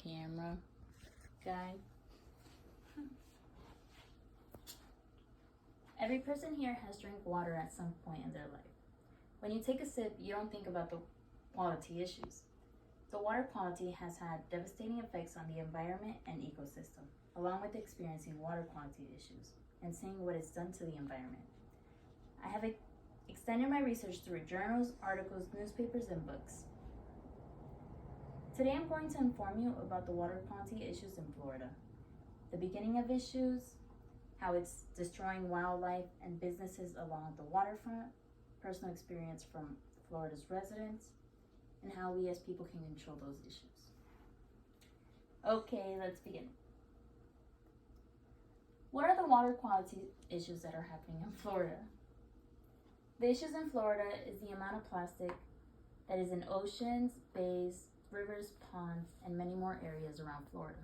camera guy. Every person here has drank water at some point in their life. When you take a sip, you don't think about the quality issues. The water quality has had devastating effects on the environment and ecosystem, along with experiencing water quality issues and seeing what it's done to the environment. I have extended my research through journals, articles, newspapers, and books. Today I'm going to inform you about the water quality issues in Florida, the beginning of issues, how it's destroying wildlife and businesses along the waterfront, personal experience from Florida's residents, and how we as people can control those issues. Okay, let's begin. What are the water quality issues that are happening in Florida? The issues in Florida is the amount of plastic that is in oceans, bays, rivers, ponds, and many more areas around Florida.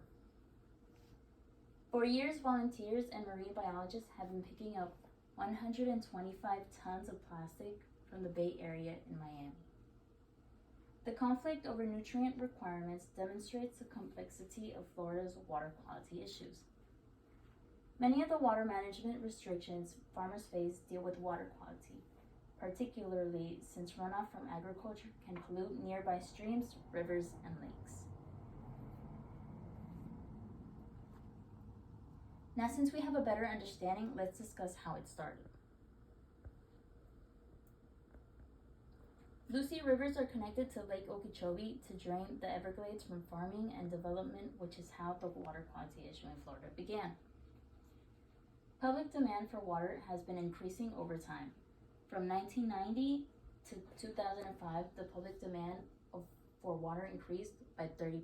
For years, volunteers and marine biologists have been picking up 125 tons of plastic from the Bay Area in Miami. The conflict over nutrient requirements demonstrates the complexity of Florida's water quality issues. Many of the water management restrictions farmers face deal with water quality, particularly since runoff from agriculture can pollute nearby streams, rivers, and lakes. Now, since we have a better understanding, let's discuss how it started. Lucy rivers are connected to Lake Okeechobee to drain the Everglades from farming and development, which is how the water quality issue in Florida began. Public demand for water has been increasing over time. From 1990 to 2005, the public demand for water increased by 30%.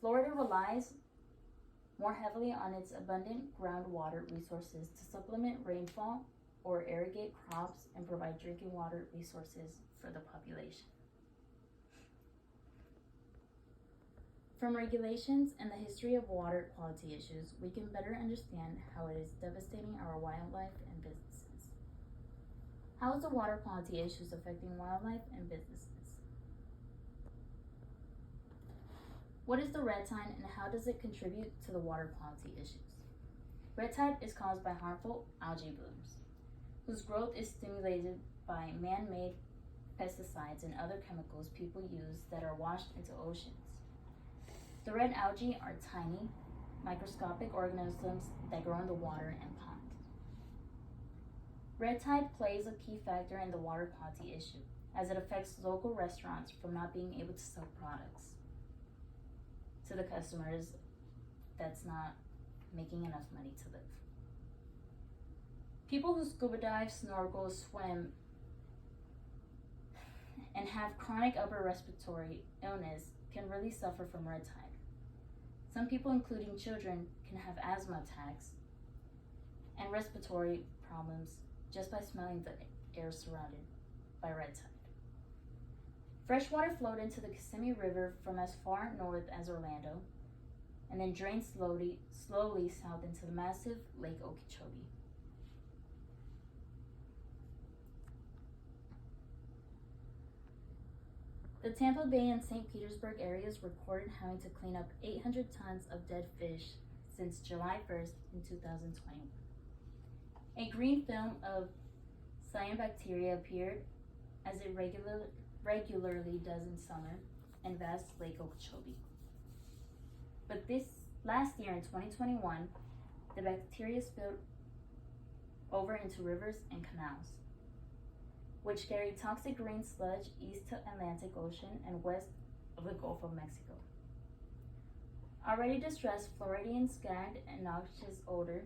Florida relies more heavily on its abundant groundwater resources to supplement rainfall or irrigate crops and provide drinking water resources for the population. From regulations and the history of water quality issues, we can better understand how it is devastating our wildlife and businesses. How is the water quality issues affecting wildlife and businesses? What is the red tide and how does it contribute to the water quality issues? Red tide is caused by harmful algae blooms, whose growth is stimulated by man-made pesticides and other chemicals people use that are washed into oceans. The red algae are tiny, microscopic organisms that grow in the water and pond. Red tide plays a key factor in the water quality issue, as it affects local restaurants from not being able to sell products to the customers that's not making enough money to live. People who scuba dive, snorkel, swim, and have chronic upper respiratory illness can really suffer from red tide. Some people, including children, can have asthma attacks and respiratory problems just by smelling the air surrounded by red tide. Fresh water flowed into the Kissimmee River from as far north as Orlando and then drained slowly south into the massive Lake Okeechobee. The Tampa Bay and St. Petersburg areas recorded having to clean up 800 tons of dead fish since July 1st in 2021. A green film of cyanobacteria appeared, as it regularly does in summer, in vast Lake Okeechobee. But this last year in 2021, the bacteria spilled over into rivers and canals, which carry toxic green sludge east to Atlantic Ocean and west of the Gulf of Mexico. Already distressed, Floridians gagged and noxious odor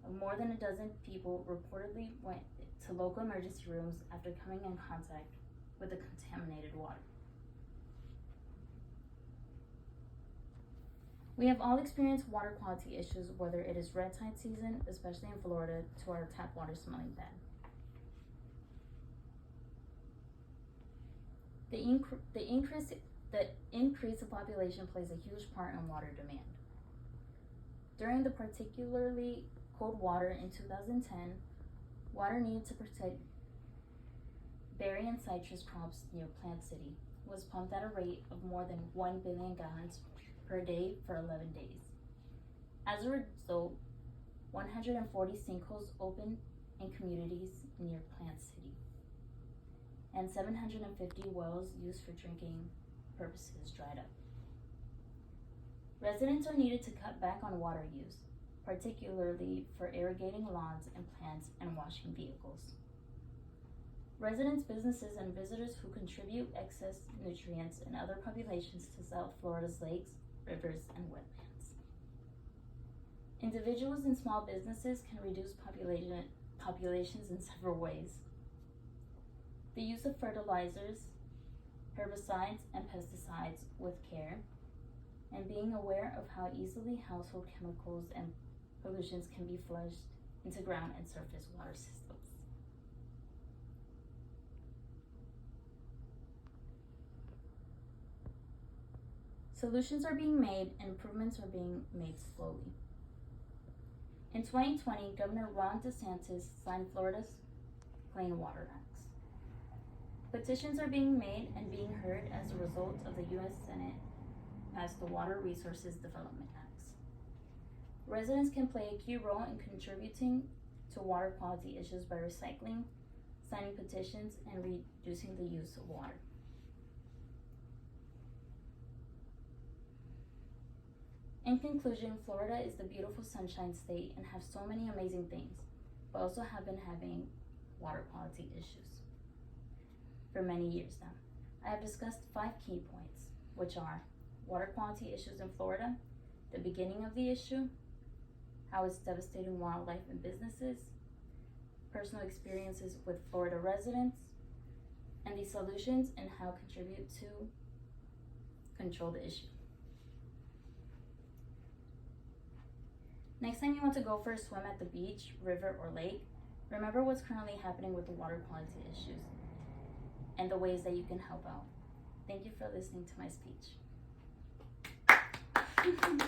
of more than a dozen people reportedly went to local emergency rooms after coming in contact with the contaminated water. We have all experienced water quality issues, whether it is red tide season, especially in Florida, to our tap water smelling bad. The increase of population plays a huge part in water demand. During the particularly cold water in 2010, water needed to protect berry and citrus crops near Plant City was pumped at a rate of more than 1 billion gallons per day for 11 days. As a result, 140 sinkholes opened in communities near Plant City, and 750 wells used for drinking purposes dried up. Residents are needed to cut back on water use, particularly for irrigating lawns and plants and washing vehicles. Residents, businesses, and visitors who contribute excess nutrients and other populations to South Florida's lakes, rivers, and wetlands. Individuals and small businesses can reduce populations in several ways. The use of fertilizers, herbicides, and pesticides with care, and being aware of how easily household chemicals and pollutions can be flushed into ground and surface water systems. Solutions are being made and improvements are being made slowly. In 2020, Governor Ron DeSantis signed Florida's Clean Water Acts. Petitions are being made and being heard as a result of the U.S. Senate passed the Water Resources Development Acts. Residents can play a key role in contributing to water quality issues by recycling, signing petitions, and reducing the use of water. In conclusion, Florida is the beautiful Sunshine State and has so many amazing things, but also have been having water quality issues for many years now. I have discussed 5 key points, which are water quality issues in Florida, the beginning of the issue, how it's devastating wildlife and businesses, personal experiences with Florida residents, and the solutions and how contribute to control the issue. Next time you want to go for a swim at the beach, river, or lake, remember what's currently happening with the water quality issues and the ways that you can help out. Thank you for listening to my speech.